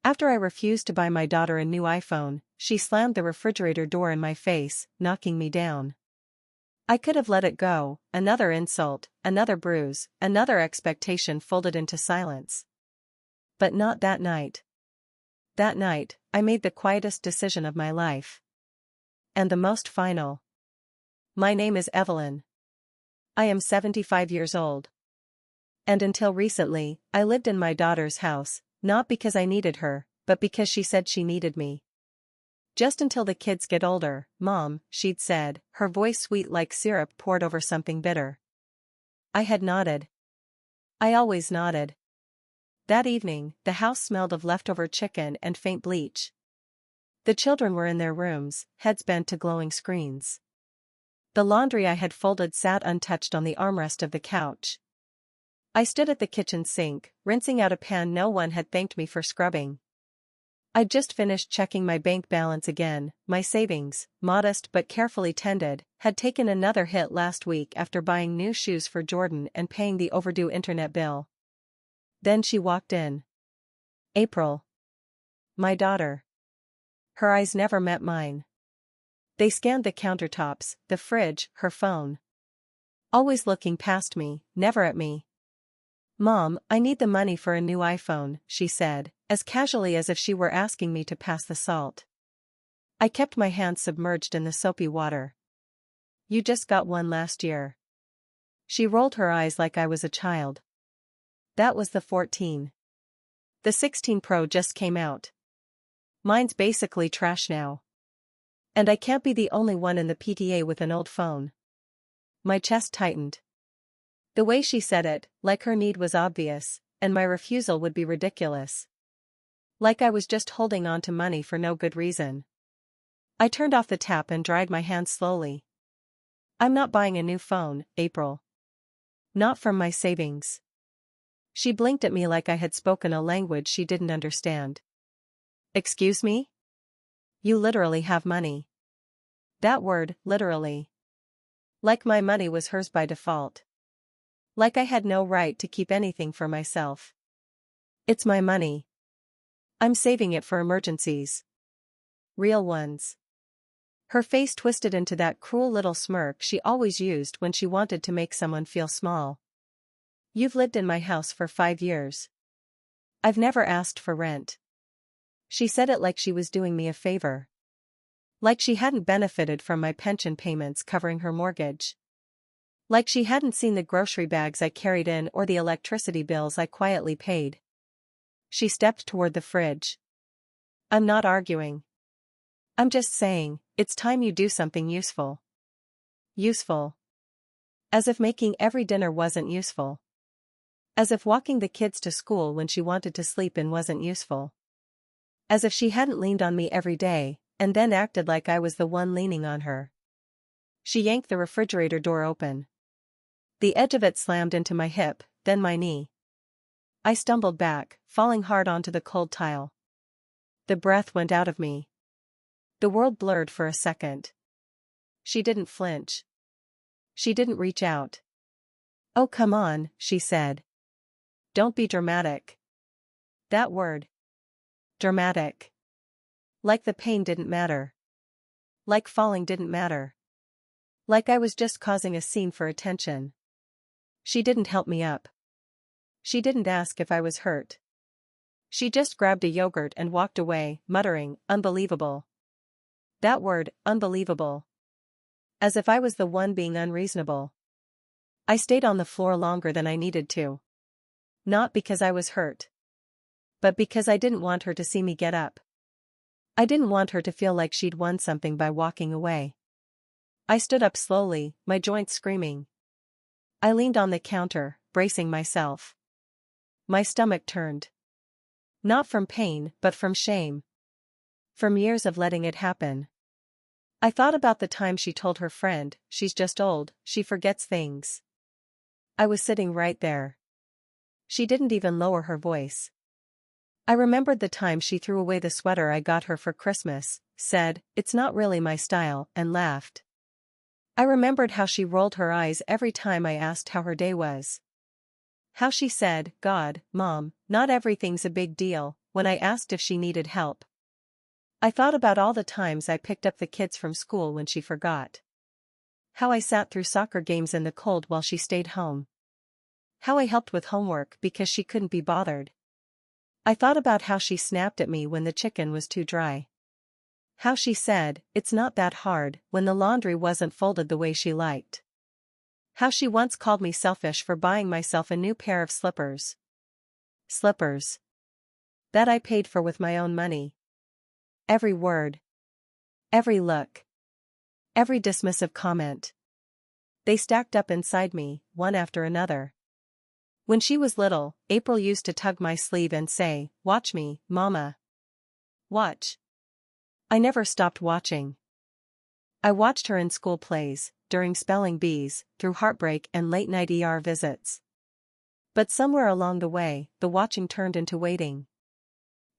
After I refused to buy my daughter a new iPhone, she slammed the refrigerator door in my face, knocking me down. I could have let it go, another insult, another bruise, another expectation folded into silence. But not that night. That night, I made the quietest decision of my life. And the most final. My name is Evelyn. I am 75 years old. And until recently, I lived in my daughter's house, not because I needed her, but because she said she needed me. Just until the kids get older, Mom, she'd said, her voice sweet like syrup poured over something bitter. I had nodded. I always nodded. That evening, the house smelled of leftover chicken and faint bleach. The children were in their rooms, heads bent to glowing screens. The laundry I had folded sat untouched on the armrest of the couch. I stood at the kitchen sink, rinsing out a pan no one had thanked me for scrubbing. I'd just finished checking my bank balance again. My savings, modest but carefully tended, had taken another hit last week after buying new shoes for Jordan and paying the overdue internet bill. Then she walked in. April. My daughter. Her eyes never met mine. They scanned the countertops, the fridge, her phone. Always looking past me, never at me. Mom, I need the money for a new iPhone, she said, as casually as if she were asking me to pass the salt. I kept my hands submerged in the soapy water. You just got one last year. She rolled her eyes like I was a child. That was the 14. The 16 Pro just came out. Mine's basically trash now. And I can't be the only one in the PTA with an old phone. My chest tightened. The way she said it, like her need was obvious, and my refusal would be ridiculous. Like I was just holding on to money for no good reason. I turned off the tap and dried my hands slowly. I'm not buying a new phone, April. Not from my savings. She blinked at me like I had spoken a language she didn't understand. Excuse me? You literally have money. That word, literally. Like my money was hers by default. Like I had no right to keep anything for myself. It's my money. I'm saving it for emergencies. Real ones. Her face twisted into that cruel little smirk she always used when she wanted to make someone feel small. You've lived in my house for 5 years. I've never asked for rent. She said it like she was doing me a favor. Like she hadn't benefited from my pension payments covering her mortgage. Like she hadn't seen the grocery bags I carried in or the electricity bills I quietly paid. She stepped toward the fridge. I'm not arguing. I'm just saying, it's time you do something useful. Useful. As if making every dinner wasn't useful. As if walking the kids to school when she wanted to sleep in wasn't useful. As if she hadn't leaned on me every day, and then acted like I was the one leaning on her. She yanked the refrigerator door open. The edge of it slammed into my hip, then my knee. I stumbled back, falling hard onto the cold tile. The breath went out of me. The world blurred for a second. She didn't flinch. She didn't reach out. Oh, come on, she said. Don't be dramatic. That word. Dramatic. Like the pain didn't matter. Like falling didn't matter. Like I was just causing a scene for attention. She didn't help me up. She didn't ask if I was hurt. She just grabbed a yogurt and walked away, muttering, unbelievable. That word, unbelievable. As if I was the one being unreasonable. I stayed on the floor longer than I needed to. Not because I was hurt. But because I didn't want her to see me get up. I didn't want her to feel like she'd won something by walking away. I stood up slowly, my joints screaming. I leaned on the counter, bracing myself. My stomach turned. Not from pain, but from shame. From years of letting it happen. I thought about the time she told her friend, she's just old, she forgets things. I was sitting right there. She didn't even lower her voice. I remembered the time she threw away the sweater I got her for Christmas, said, "It's not really my style," and laughed. I remembered how she rolled her eyes every time I asked how her day was. How she said, "God, Mom, not everything's a big deal," when I asked if she needed help. I thought about all the times I picked up the kids from school when she forgot. How I sat through soccer games in the cold while she stayed home. How I helped with homework because she couldn't be bothered. I thought about how she snapped at me when the chicken was too dry. How she said, "It's not that hard," when the laundry wasn't folded the way she liked. How she once called me selfish for buying myself a new pair of slippers. Slippers that I paid for with my own money. Every word. Every look. Every dismissive comment. They stacked up inside me, one after another. When she was little, April used to tug my sleeve and say, "Watch me, Mama. Watch." I never stopped watching. I watched her in school plays, during spelling bees, through heartbreak and late-night ER visits. But somewhere along the way, the watching turned into waiting.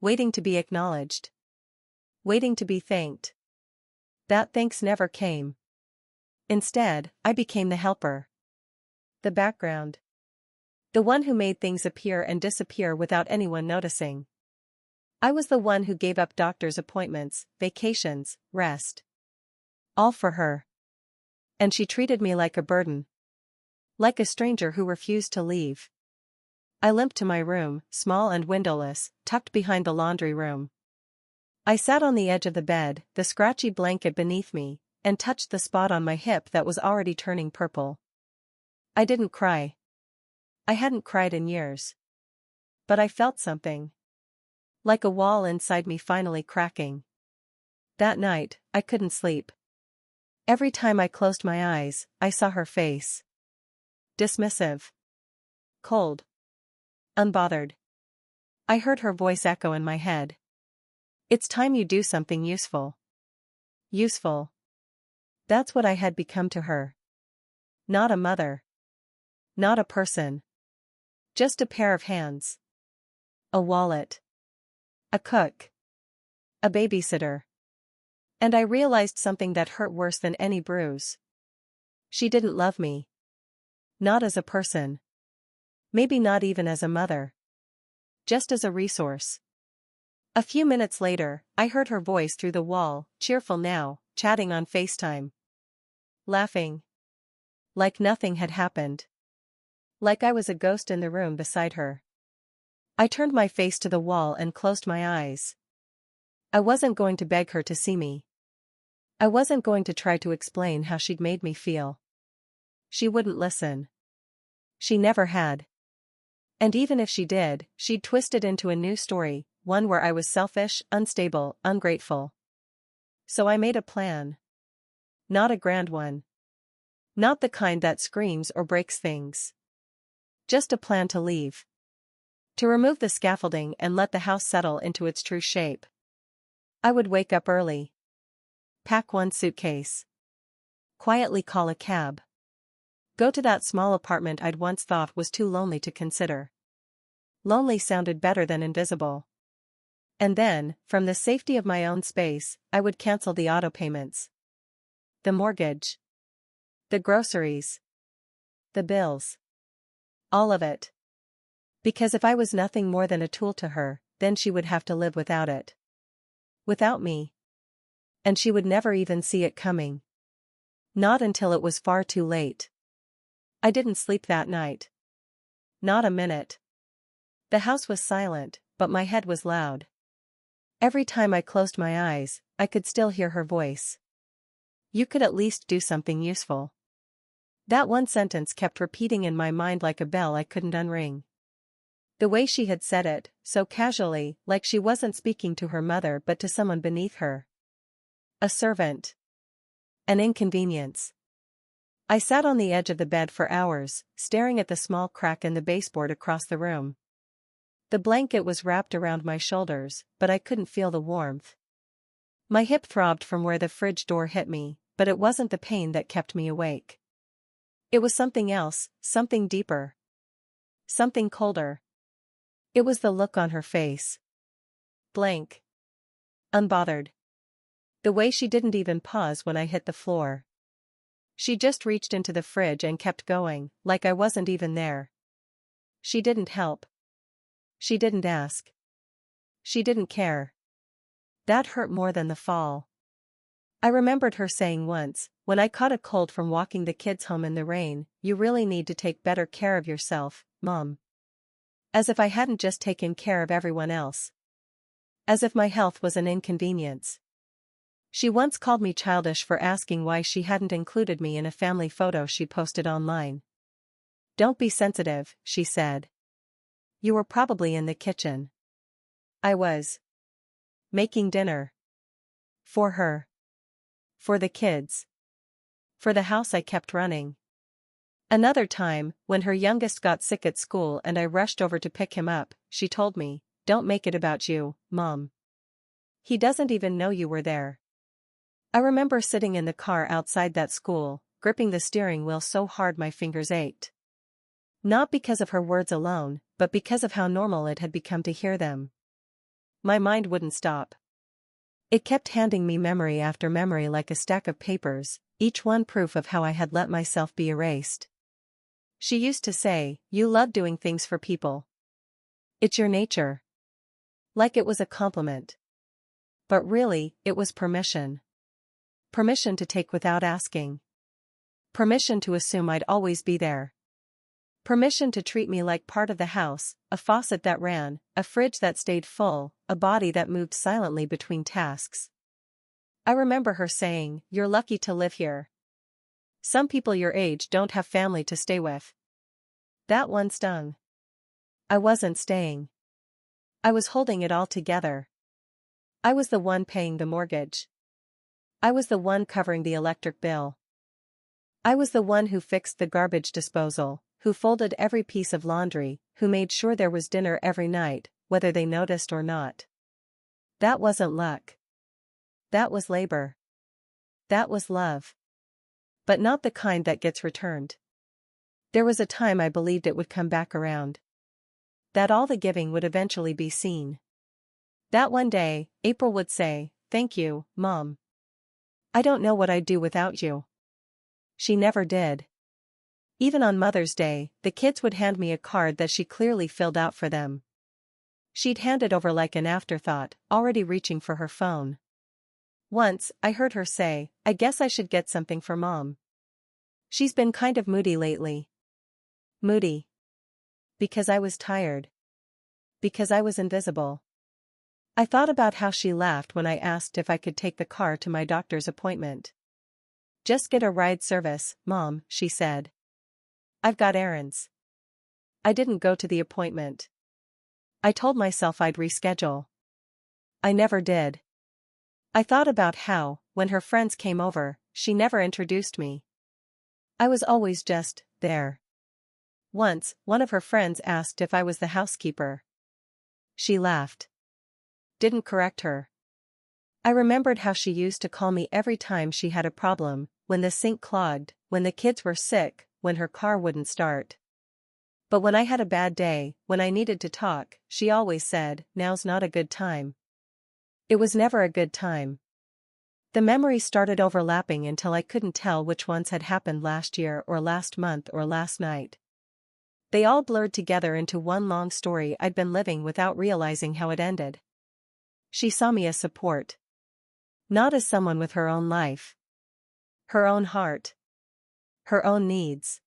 Waiting to be acknowledged. Waiting to be thanked. That thanks never came. Instead, I became the helper. The background. The one who made things appear and disappear without anyone noticing. I was the one who gave up doctor's appointments, vacations, rest. All for her. And she treated me like a burden. Like a stranger who refused to leave. I limped to my room, small and windowless, tucked behind the laundry room. I sat on the edge of the bed, the scratchy blanket beneath me, and touched the spot on my hip that was already turning purple. I didn't cry. I hadn't cried in years. But I felt something. Like a wall inside me finally cracking. That night, I couldn't sleep. Every time I closed my eyes, I saw her face. Dismissive. Cold. Unbothered. I heard her voice echo in my head. "It's time you do something useful." Useful. That's what I had become to her. Not a mother. Not a person. Just a pair of hands. A wallet. A cook. A babysitter. And I realized something that hurt worse than any bruise. She didn't love me. Not as a person. Maybe not even as a mother. Just as a resource. A few minutes later, I heard her voice through the wall, cheerful now, chatting on FaceTime. Laughing. Like nothing had happened. Like I was a ghost in the room beside her. I turned my face to the wall and closed my eyes. I wasn't going to beg her to see me. I wasn't going to try to explain how she'd made me feel. She wouldn't listen. She never had. And even if she did, she'd twist it into a new story, one where I was selfish, unstable, ungrateful. So I made a plan. Not a grand one. Not the kind that screams or breaks things. Just a plan to leave. To remove the scaffolding and let the house settle into its true shape. I would wake up early. Pack one suitcase. Quietly call a cab. Go to that small apartment I'd once thought was too lonely to consider. Lonely sounded better than invisible. And then, from the safety of my own space, I would cancel the auto payments. The mortgage. The groceries. The bills. All of it. Because if I was nothing more than a tool to her, then she would have to live without it. Without me. And she would never even see it coming. Not until it was far too late. I didn't sleep that night. Not a minute. The house was silent, but my head was loud. Every time I closed my eyes, I could still hear her voice. "You could at least do something useful." That one sentence kept repeating in my mind like a bell I couldn't unring. The way she had said it, so casually, like she wasn't speaking to her mother but to someone beneath her. A servant. An inconvenience. I sat on the edge of the bed for hours, staring at the small crack in the baseboard across the room. The blanket was wrapped around my shoulders, but I couldn't feel the warmth. My hip throbbed from where the fridge door hit me, but it wasn't the pain that kept me awake. It was something else, something deeper. Something colder. It was the look on her face. Blank. Unbothered. The way she didn't even pause when I hit the floor. She just reached into the fridge and kept going, like I wasn't even there. She didn't help. She didn't ask. She didn't care. That hurt more than the fall. I remembered her saying once, when I caught a cold from walking the kids home in the rain, "You really need to take better care of yourself, Mom." As if I hadn't just taken care of everyone else. As if my health was an inconvenience. She once called me childish for asking why she hadn't included me in a family photo she posted online. "Don't be sensitive," she said. "You were probably in the kitchen." I was. Making dinner. For her. For the kids. For the house I kept running. Another time, when her youngest got sick at school and I rushed over to pick him up, she told me, "Don't make it about you, Mom. He doesn't even know you were there." I remember sitting in the car outside that school, gripping the steering wheel so hard my fingers ached. Not because of her words alone, but because of how normal it had become to hear them. My mind wouldn't stop. It kept handing me memory after memory like a stack of papers, each one proof of how I had let myself be erased. She used to say, "You love doing things for people. It's your nature." Like it was a compliment. But really, it was permission. Permission to take without asking. Permission to assume I'd always be there. Permission to treat me like part of the house, a faucet that ran, a fridge that stayed full, a body that moved silently between tasks. I remember her saying, "You're lucky to live here. Some people your age don't have family to stay with." That one stung. I wasn't staying. I was holding it all together. I was the one paying the mortgage. I was the one covering the electric bill. I was the one who fixed the garbage disposal, who folded every piece of laundry, who made sure there was dinner every night, whether they noticed or not. That wasn't luck. That was labor. That was love. But not the kind that gets returned. There was a time I believed it would come back around. That all the giving would eventually be seen. That one day, April would say, "Thank you, Mom. I don't know what I'd do without you." She never did. Even on Mother's Day, the kids would hand me a card that she clearly filled out for them. She'd hand it over like an afterthought, already reaching for her phone. Once, I heard her say, "I guess I should get something for Mom. She's been kind of moody lately." Moody. Because I was tired. Because I was invisible. I thought about how she laughed when I asked if I could take the car to my doctor's appointment. "Just get a ride service, Mom," she said. "I've got errands." I didn't go to the appointment. I told myself I'd reschedule. I never did. I thought about how, when her friends came over, she never introduced me. I was always just there. Once, one of her friends asked if I was the housekeeper. She laughed. Didn't correct her. I remembered how she used to call me every time she had a problem, when the sink clogged, when the kids were sick, when her car wouldn't start. But when I had a bad day, when I needed to talk, she always said, "Now's not a good time." It was never a good time. The memories started overlapping until I couldn't tell which ones had happened last year or last month or last night. They all blurred together into one long story I'd been living without realizing how it ended. She saw me as support. Not as someone with her own life. Her own heart. Her own needs.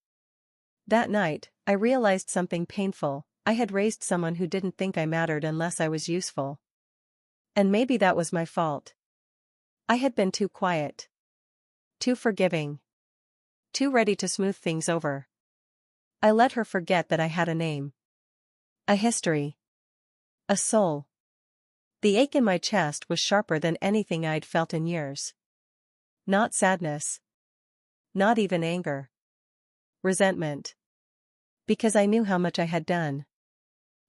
That night, I realized something painful. I had raised someone who didn't think I mattered unless I was useful. And maybe that was my fault. I had been too quiet. Too forgiving. Too ready to smooth things over. I let her forget that I had a name. A history. A soul. The ache in my chest was sharper than anything I'd felt in years. Not sadness. Not even anger. Resentment. Because I knew how much I had done.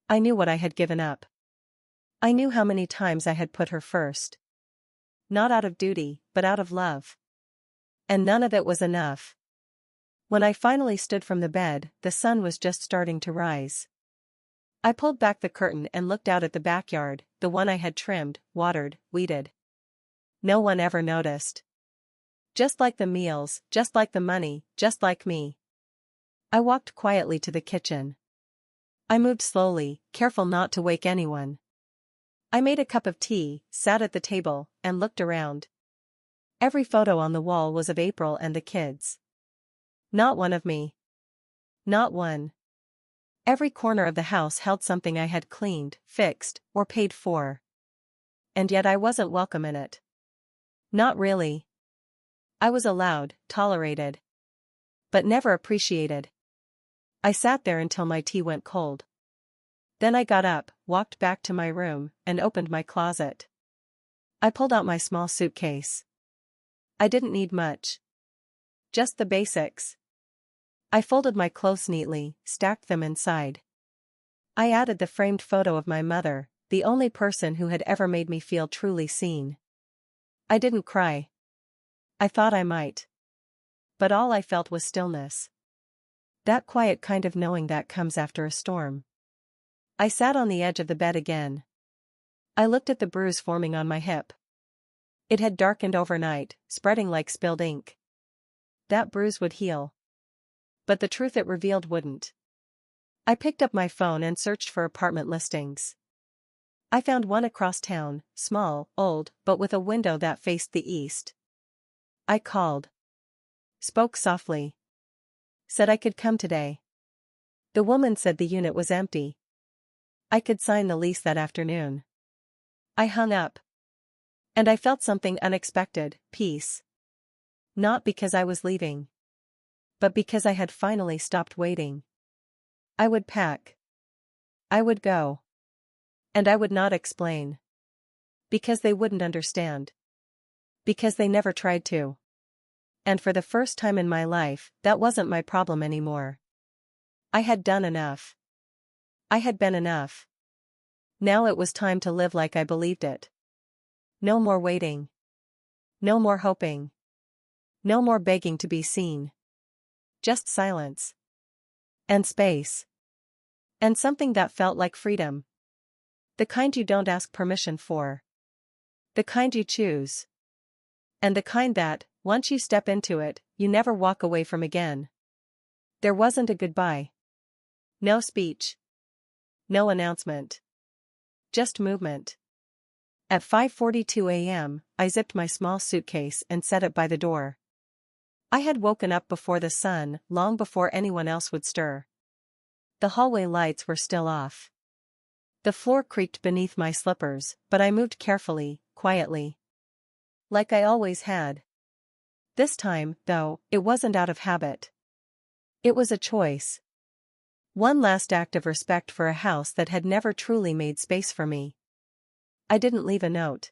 I knew what I had given up. I knew how many times I had put her first. Not out of duty, but out of love. And none of it was enough. When I finally stood from the bed, the sun was just starting to rise. I pulled back the curtain and looked out at the backyard, the one I had trimmed, watered, weeded. No one ever noticed. Just like the meals, just like the money, just like me. I walked quietly to the kitchen. I moved slowly, careful not to wake anyone. I made a cup of tea, sat at the table, and looked around. Every photo on the wall was of April and the kids. Not one of me. Not one. Every corner of the house held something I had cleaned, fixed, or paid for. And yet I wasn't welcome in it. Not really. I was allowed, tolerated. But never appreciated. I sat there until my tea went cold. Then I got up, walked back to my room, and opened my closet. I pulled out my small suitcase. I didn't need much. Just the basics. I folded my clothes neatly, stacked them inside. I added the framed photo of my mother, the only person who had ever made me feel truly seen. I didn't cry. I thought I might. But all I felt was stillness. That quiet kind of knowing that comes after a storm. I sat on the edge of the bed again. I looked at the bruise forming on my hip. It had darkened overnight, spreading like spilled ink. That bruise would heal. But the truth it revealed wouldn't. I picked up my phone and searched for apartment listings. I found one across town, small, old, but with a window that faced the east. I called. Spoke softly. Said I could come today. The woman said the unit was empty. I could sign the lease that afternoon. I hung up. And I felt something unexpected, peace. Not because I was leaving. But because I had finally stopped waiting. I would pack. I would go. And I would not explain. Because they wouldn't understand. Because they never tried to. And for the first time in my life, that wasn't my problem anymore. I had done enough. I had been enough. Now it was time to live like I believed it. No more waiting. No more hoping. No more begging to be seen. Just silence. And space. And something that felt like freedom. The kind you don't ask permission for. The kind you choose. And the kind that, once you step into it, you never walk away from again. There wasn't a goodbye. No speech. No announcement. Just movement. At 5:42 a.m., I zipped my small suitcase and set it by the door. I had woken up before the sun, long before anyone else would stir. The hallway lights were still off. The floor creaked beneath my slippers, but I moved carefully, quietly. Like I always had. This time, though, it wasn't out of habit. It was a choice. One last act of respect for a house that had never truly made space for me. I didn't leave a note.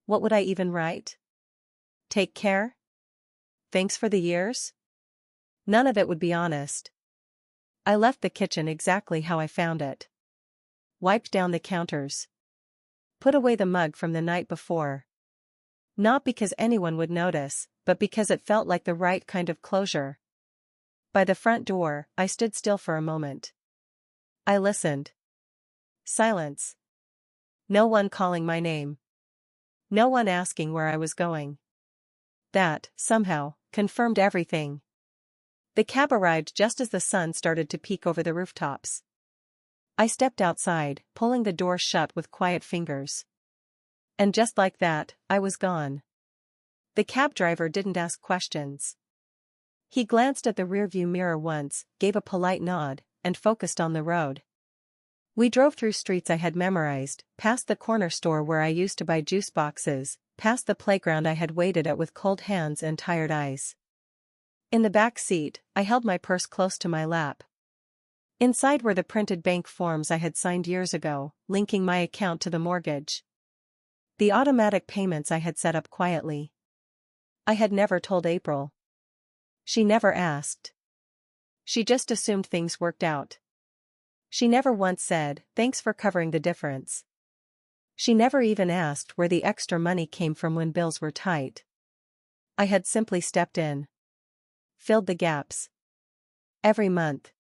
What would I even write? Take care? Thanks for the years? None of it would be honest. I left the kitchen exactly how I found it. Wiped down the counters. Put away the mug from the night before. Not because anyone would notice, but because it felt like the right kind of closure. By the front door, I stood still for a moment. I listened. Silence. No one calling my name. No one asking where I was going. That, somehow, confirmed everything. The cab arrived just as the sun started to peek over the rooftops. I stepped outside, pulling the door shut with quiet fingers. And just like that, I was gone. The cab driver didn't ask questions. He glanced at the rearview mirror once, gave a polite nod, and focused on the road. We drove through streets I had memorized, past the corner store where I used to buy juice boxes, past the playground I had waited at with cold hands and tired eyes. In the back seat, I held my purse close to my lap. Inside were the printed bank forms I had signed years ago, linking my account to the mortgage. The automatic payments I had set up quietly. I had never told April. She never asked. She just assumed things worked out. She never once said, "Thanks for covering the difference." She never even asked where the extra money came from when bills were tight. I had simply stepped in. Filled the gaps. Every month.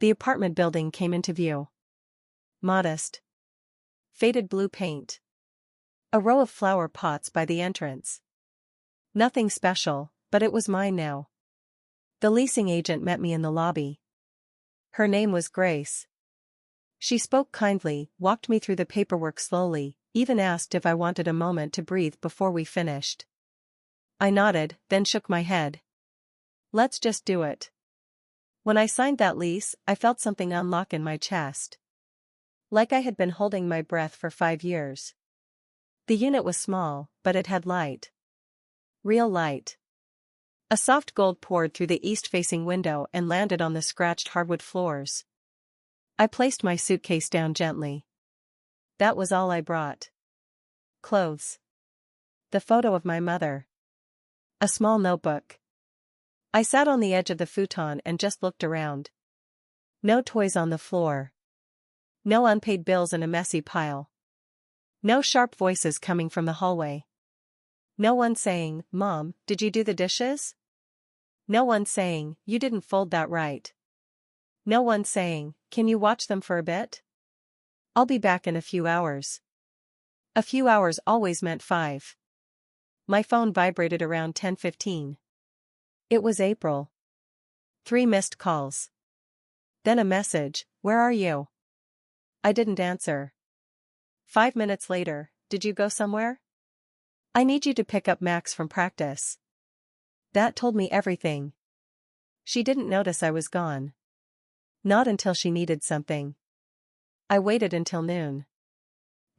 The apartment building came into view. Modest. Faded blue paint. A row of flower pots by the entrance. Nothing special, but it was mine now. The leasing agent met me in the lobby. Her name was Grace. She spoke kindly, walked me through the paperwork slowly, even asked if I wanted a moment to breathe before we finished. I nodded, then shook my head. Let's just do it. When I signed that lease, I felt something unlock in my chest. Like I had been holding my breath for 5 years. The unit was small, but it had light. Real light. A soft gold poured through the east-facing window and landed on the scratched hardwood floors. I placed my suitcase down gently. That was all I brought. Clothes. The photo of my mother. A small notebook. I sat on the edge of the futon and just looked around. No toys on the floor. No unpaid bills in a messy pile. No sharp voices coming from the hallway. No one saying, "Mom, did you do the dishes?" No one saying, "You didn't fold that right." No one saying, "Can you watch them for a bit? I'll be back in a few hours." A few hours always meant 5. My phone vibrated around 10:15. It was April. 3 missed calls. Then a message, "Where are you?" I didn't answer. 5 minutes later, "Did you go somewhere? I need you to pick up Max from practice." That told me everything. She didn't notice I was gone. Not until she needed something. I waited until noon.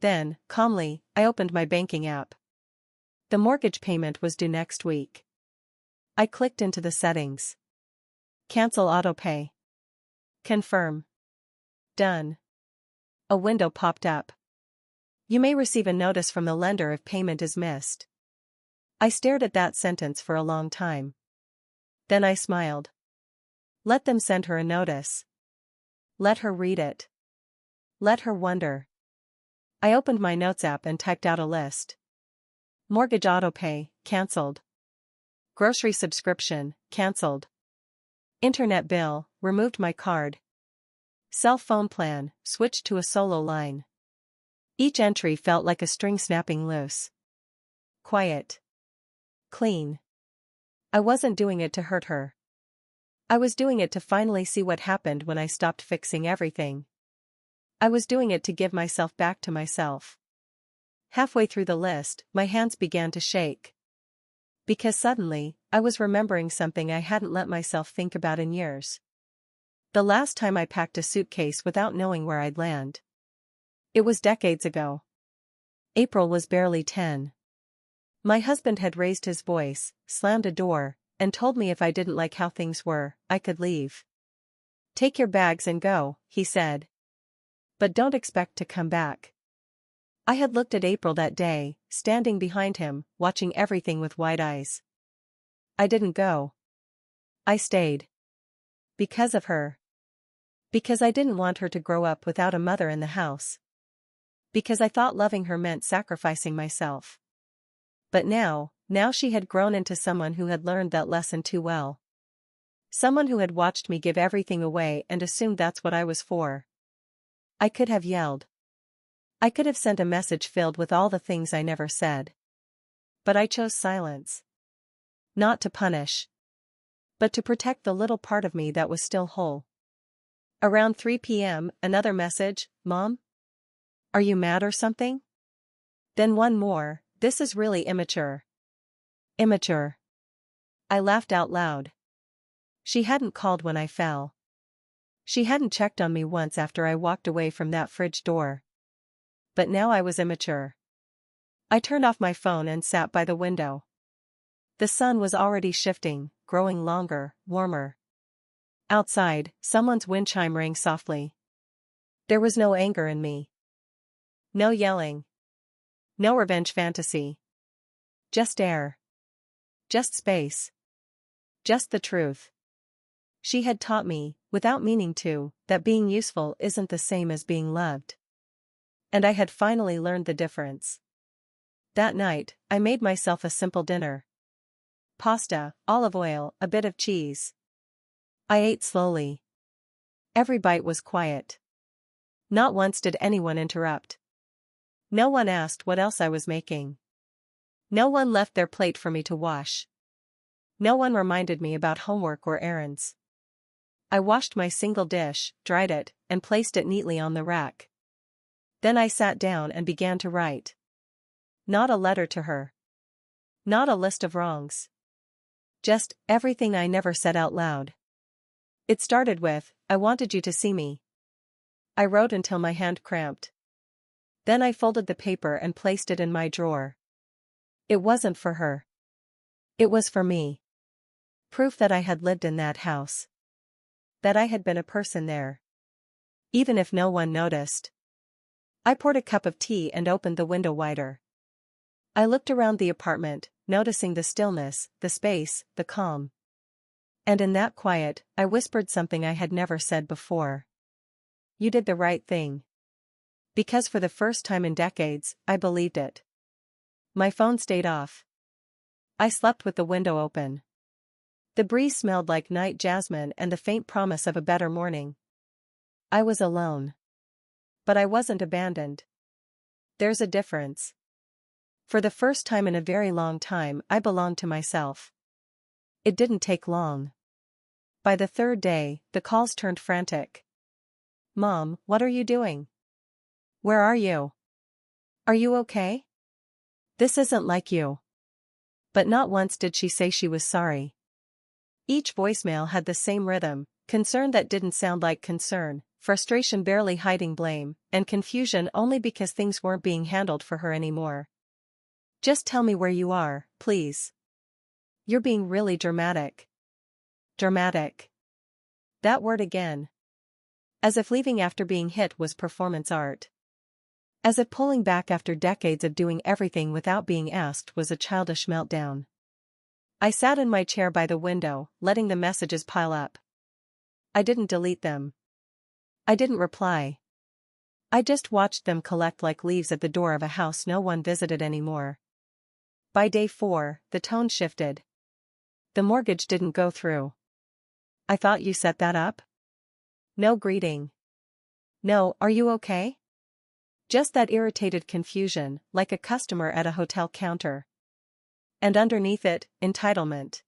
Then, calmly, I opened my banking app. The mortgage payment was due next week. I clicked into the settings. Cancel autopay. Confirm. Done. A window popped up. You may receive a notice from the lender if payment is missed. I stared at that sentence for a long time. Then I smiled. Let them send her a notice. Let her read it. Let her wonder. I opened my notes app and typed out a list. Mortgage autopay, cancelled. Grocery subscription, cancelled. Internet bill, removed my card. Cell phone plan, switched to a solo line. Each entry felt like a string snapping loose. Quiet. Clean. I wasn't doing it to hurt her. I was doing it to finally see what happened when I stopped fixing everything. I was doing it to give myself back to myself. Halfway through the list, my hands began to shake. Because suddenly, I was remembering something I hadn't let myself think about in years. The last time I packed a suitcase without knowing where I'd land. It was decades ago. April was barely 10. My husband had raised his voice, slammed a door, and told me if I didn't like how things were, I could leave. Take your bags and go, he said. But don't expect to come back. I had looked at April that day, standing behind him, watching everything with wide eyes. I didn't go. I stayed. Because of her. Because I didn't want her to grow up without a mother in the house. Because I thought loving her meant sacrificing myself. But now she had grown into someone who had learned that lesson too well. Someone who had watched me give everything away and assumed that's what I was for. I could have yelled. I could have sent a message filled with all the things I never said. But I chose silence. Not to punish. But to protect the little part of me that was still whole. Around 3 p.m., another message, "Mom? Are you mad or something?" Then one more, "This is really immature." Immature. I laughed out loud. She hadn't called when I fell. She hadn't checked on me once after I walked away from that fridge door. But now I was immature. I turned off my phone and sat by the window. The sun was already shifting, growing longer, warmer. Outside, someone's wind chime rang softly. There was no anger in me. No yelling. No revenge fantasy. Just air. Just space. Just the truth. She had taught me, without meaning to, that being useful isn't the same as being loved. And I had finally learned the difference. That night, I made myself a simple dinner. Pasta, olive oil, a bit of cheese. I ate slowly. Every bite was quiet. Not once did anyone interrupt. No one asked what else I was making. No one left their plate for me to wash. No one reminded me about homework or errands. I washed my single dish, dried it, and placed it neatly on the rack. Then I sat down and began to write. Not a letter to her. Not a list of wrongs. Just everything I never said out loud. It started with, "I wanted you to see me." I wrote until my hand cramped. Then I folded the paper and placed it in my drawer. It wasn't for her. It was for me. Proof that I had lived in that house. That I had been a person there. Even if no one noticed. I poured a cup of tea and opened the window wider. I looked around the apartment, noticing the stillness, the space, the calm. And in that quiet, I whispered something I had never said before. You did the right thing. Because for the first time in decades, I believed it. My phone stayed off. I slept with the window open. The breeze smelled like night jasmine and the faint promise of a better morning. I was alone. But I wasn't abandoned. There's a difference. For the first time in a very long time, I belonged to myself. It didn't take long. By the third day, the calls turned frantic. Mom, what are you doing? Where are you? Are you okay? This isn't like you. But not once did she say she was sorry. Each voicemail had the same rhythm, concern that didn't sound like concern, frustration barely hiding blame, and confusion only because things weren't being handled for her anymore. Just tell me where you are, please. You're being really dramatic. Dramatic. That word again. As if leaving after being hit was performance art. As if pulling back after decades of doing everything without being asked was a childish meltdown. I sat in my chair by the window, letting the messages pile up. I didn't delete them. I didn't reply. I just watched them collect like leaves at the door of a house no one visited anymore. By day 4, the tone shifted. The mortgage didn't go through. I thought you set that up? No greeting. No, are you okay? Just that irritated confusion, like a customer at a hotel counter. And underneath it, entitlement.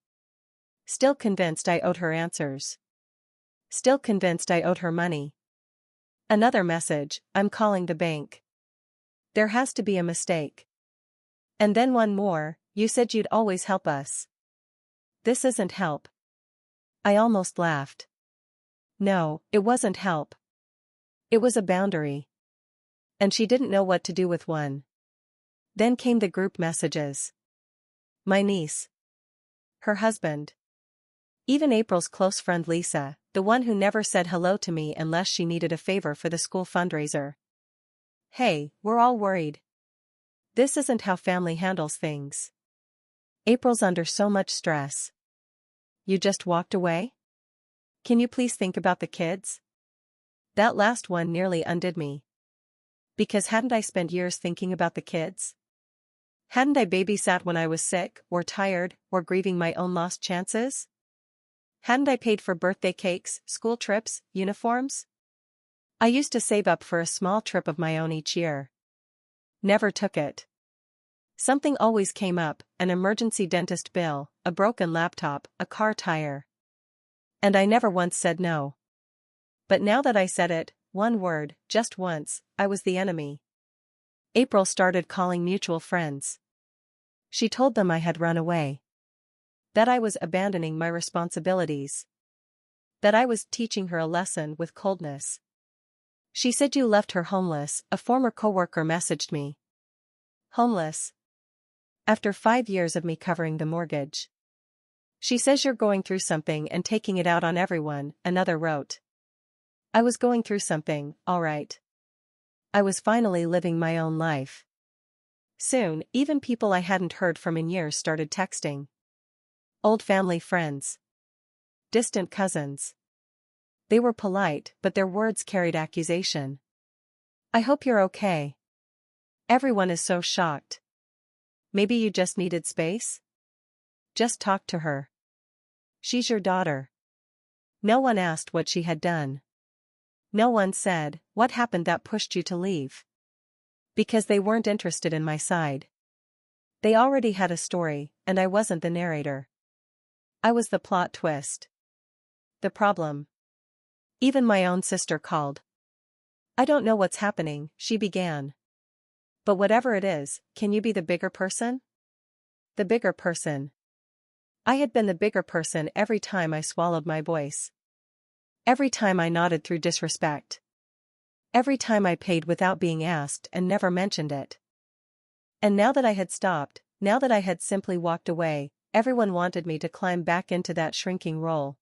Still convinced I owed her answers. Still convinced I owed her money. Another message, I'm calling the bank. There has to be a mistake. And then one more, you said you'd always help us. This isn't help. I almost laughed. No, it wasn't help. It was a boundary. And she didn't know what to do with one. Then came the group messages. My niece. Her husband. Even April's close friend Lisa, the one who never said hello to me unless she needed a favor for the school fundraiser. Hey, we're all worried. This isn't how family handles things. April's under so much stress. You just walked away? Can you please think about the kids? That last one nearly undid me. Because hadn't I spent years thinking about the kids? Hadn't I babysat when I was sick, or tired, or grieving my own lost chances? Hadn't I paid for birthday cakes, school trips, uniforms? I used to save up for a small trip of my own each year. Never took it. Something always came up, an emergency dentist bill, a broken laptop, a car tire. And I never once said no. But now that I said it, one word, just once, I was the enemy. April started calling mutual friends. She told them I had run away. That I was abandoning my responsibilities. That I was teaching her a lesson with coldness. She said you left her homeless, a former coworker messaged me. Homeless. After 5 years of me covering the mortgage. She says you're going through something and taking it out on everyone, another wrote. I was going through something, all right. I was finally living my own life. Soon, even people I hadn't heard from in years started texting. Old family friends. Distant cousins. They were polite, but their words carried accusation. I hope you're okay. Everyone is so shocked. Maybe you just needed space? Just talk to her. She's your daughter. No one asked what she had done. No one said, what happened that pushed you to leave? Because they weren't interested in my side. They already had a story, and I wasn't the narrator. I was the plot twist. The problem. Even my own sister called. "I don't know what's happening," she began. "But whatever it is, can you be the bigger person?" The bigger person. I had been the bigger person every time I swallowed my voice. Every time I nodded through disrespect. Every time I paid without being asked and never mentioned it. And now that I had stopped, now that I had simply walked away, everyone wanted me to climb back into that shrinking role.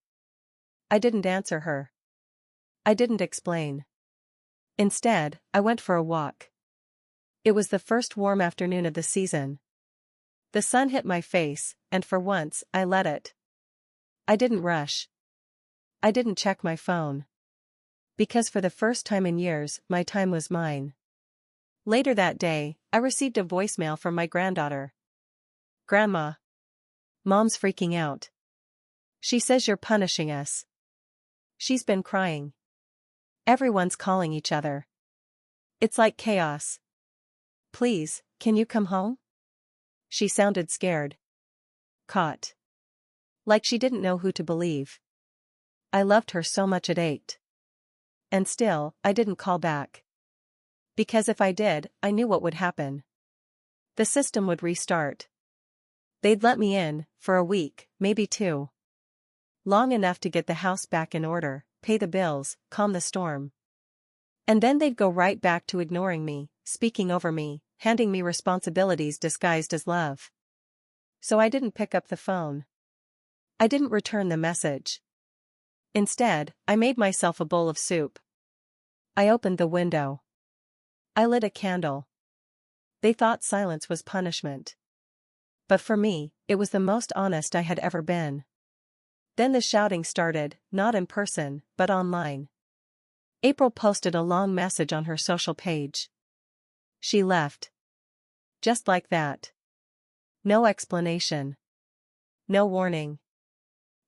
I didn't answer her. I didn't explain. Instead, I went for a walk. It was the first warm afternoon of the season. The sun hit my face, and for once, I let it. I didn't rush. I didn't check my phone. Because for the first time in years, my time was mine. Later that day, I received a voicemail from my granddaughter. "Grandma. Mom's freaking out. She says you're punishing us. She's been crying. Everyone's calling each other. It's like chaos. Please, can you come home?" She sounded scared. Caught. Like she didn't know who to believe. I loved her so much it ached. And still, I didn't call back. Because if I did, I knew what would happen. The system would restart. They'd let me in, for a week, maybe 2. Long enough to get the house back in order, pay the bills, calm the storm. And then they'd go right back to ignoring me, speaking over me, handing me responsibilities disguised as love. So I didn't pick up the phone. I didn't return the message. Instead, I made myself a bowl of soup. I opened the window. I lit a candle. They thought silence was punishment. But for me, it was the most honest I had ever been. Then the shouting started, not in person, but online. April posted a long message on her social page. She left. Just like that. No explanation. No warning.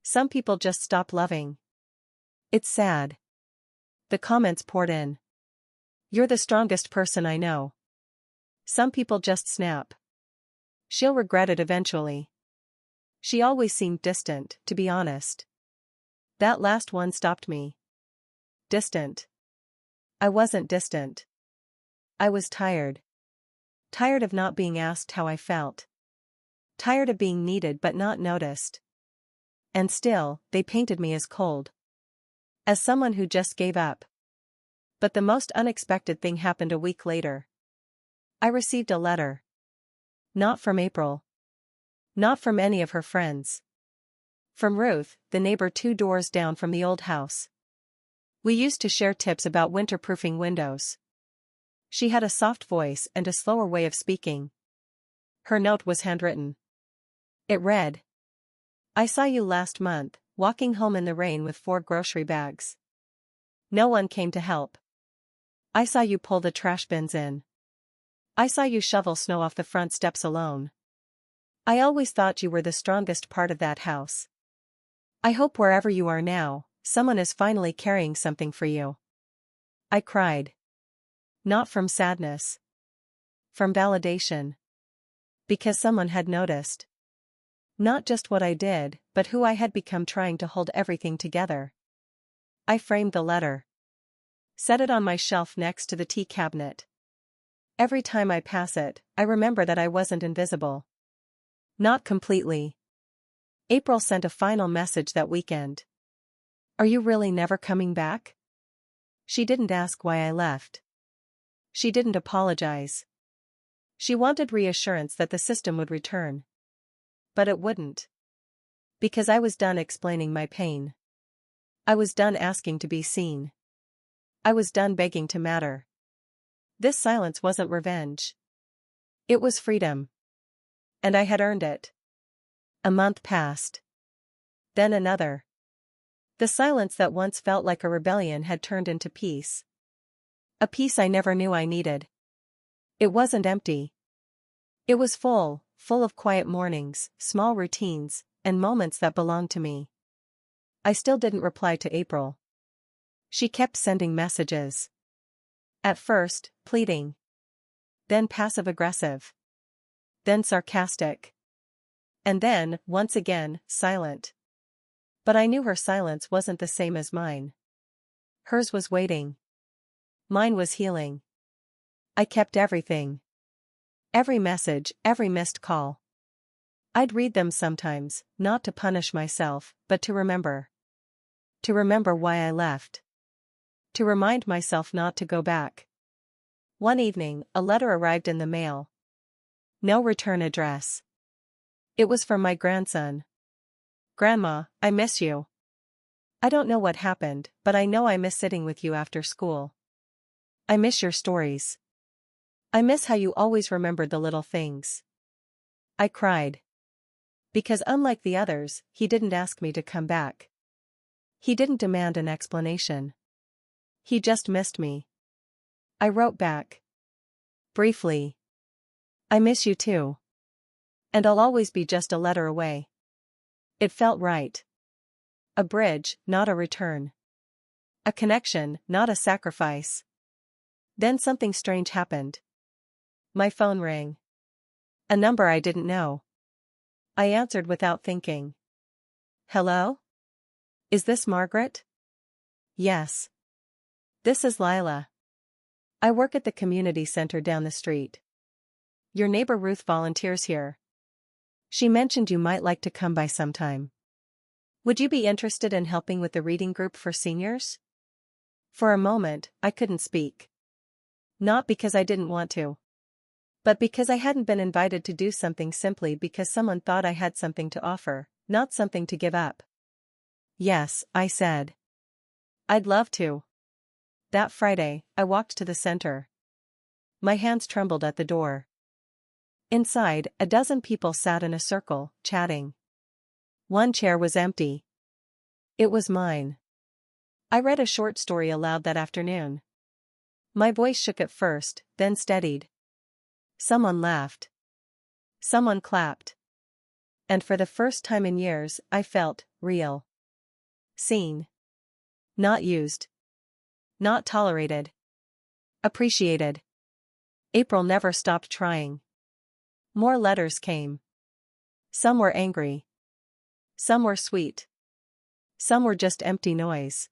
Some people just stop loving. It's sad. The comments poured in. "You're the strongest person I know." Some people just snap. "She'll regret it eventually." She always seemed distant, to be honest. That last one stopped me. Distant. I wasn't distant. I was tired. Tired of not being asked how I felt. Tired of being needed but not noticed. And still, they painted me as cold. As someone who just gave up. But the most unexpected thing happened a week later. I received a letter. Not from April. Not from any of her friends. From Ruth, the neighbor 2 doors down from the old house. We used to share tips about winterproofing windows. She had a soft voice and a slower way of speaking. Her note was handwritten. It read, "I saw you last month, walking home in the rain with 4 grocery bags. No one came to help. I saw you pull the trash bins in. I saw you shovel snow off the front steps alone. I always thought you were the strongest part of that house. I hope wherever you are now, someone is finally carrying something for you." I cried. Not from sadness. From validation. Because someone had noticed. Not just what I did, but who I had become trying to hold everything together. I framed the letter. Set it on my shelf next to the tea cabinet. Every time I pass it, I remember that I wasn't invisible. Not completely. April sent a final message that weekend. "Are you really never coming back?" She didn't ask why I left. She didn't apologize. She wanted reassurance that the system would return. But it wouldn't. Because I was done explaining my pain. I was done asking to be seen. I was done begging to matter. This silence wasn't revenge. It was freedom. And I had earned it. A month passed. Then another. The silence that once felt like a rebellion had turned into peace. A peace I never knew I needed. It wasn't empty. It was full of quiet mornings, small routines, and moments that belonged to me. I still didn't reply to April. She kept sending messages. At first, pleading. Then passive-aggressive. Then sarcastic. And then, once again, silent. But I knew her silence wasn't the same as mine. Hers was waiting. Mine was healing. I kept everything. Every message, every missed call. I'd read them sometimes, not to punish myself, but to remember. To remember why I left. To remind myself not to go back. One evening, a letter arrived in the mail. No return address. It was from my grandson. "Grandma, I miss you. I don't know what happened, but I know I miss sitting with you after school. I miss your stories. I miss how you always remembered the little things." I cried. Because unlike the others, he didn't ask me to come back. He didn't demand an explanation. He just missed me. I wrote back. Briefly. "I miss you too. And I'll always be just a letter away." It felt right. A bridge, not a return. A connection, not a sacrifice. Then something strange happened. My phone rang. A number I didn't know. I answered without thinking. "Hello? Is this Margaret?" "Yes. This is Lila. I work at the community center down the street. Your neighbor Ruth volunteers here. She mentioned you might like to come by sometime. Would you be interested in helping with the reading group for seniors?" For a moment, I couldn't speak. Not because I didn't want to. But because I hadn't been invited to do something simply because someone thought I had something to offer, not something to give up. "Yes," I said. "I'd love to." That Friday, I walked to the center. My hands trembled at the door. Inside, a dozen people sat in a circle, chatting. One chair was empty. It was mine. I read a short story aloud that afternoon. My voice shook at first, then steadied. Someone laughed. Someone clapped. And for the first time in years, I felt real. Seen. Not used. Not tolerated. Appreciated. April never stopped trying. More letters came. Some were angry. Some were sweet. Some were just empty noise.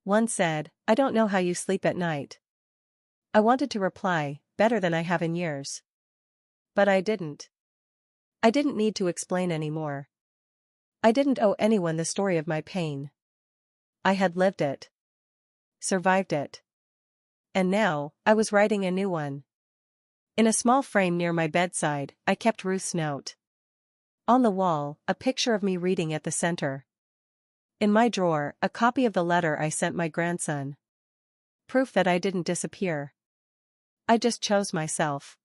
One said, "I don't know how you sleep at night." I wanted to reply, "Better than I have in years." But I didn't. I didn't need to explain anymore. I didn't owe anyone the story of my pain. I had lived it. Survived it. And now, I was writing a new one. In a small frame near my bedside, I kept Ruth's note. On the wall, a picture of me reading at the center. In my drawer, a copy of the letter I sent my grandson. Proof that I didn't disappear. I just chose myself.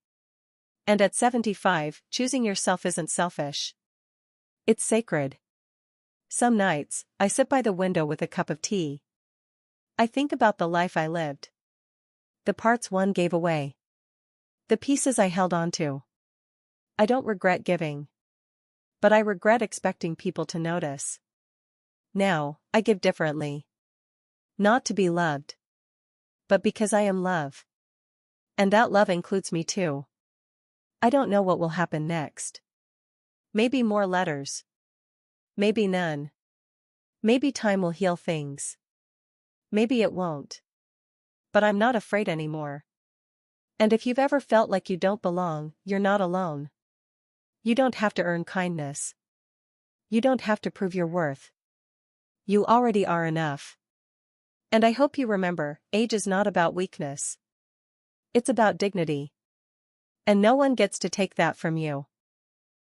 And at 75, choosing yourself isn't selfish. It's sacred. Some nights, I sit by the window with a cup of tea. I think about the life I lived. The parts one gave away. The pieces I held on to. I don't regret giving. But I regret expecting people to notice. Now, I give differently. Not to be loved. But because I am love. And that love includes me too. I don't know what will happen next. Maybe more letters. Maybe none. Maybe time will heal things. Maybe it won't. But I'm not afraid anymore. And if you've ever felt like you don't belong, you're not alone. You don't have to earn kindness. You don't have to prove your worth. You already are enough. And I hope you remember, age is not about weakness. It's about dignity. And no one gets to take that from you.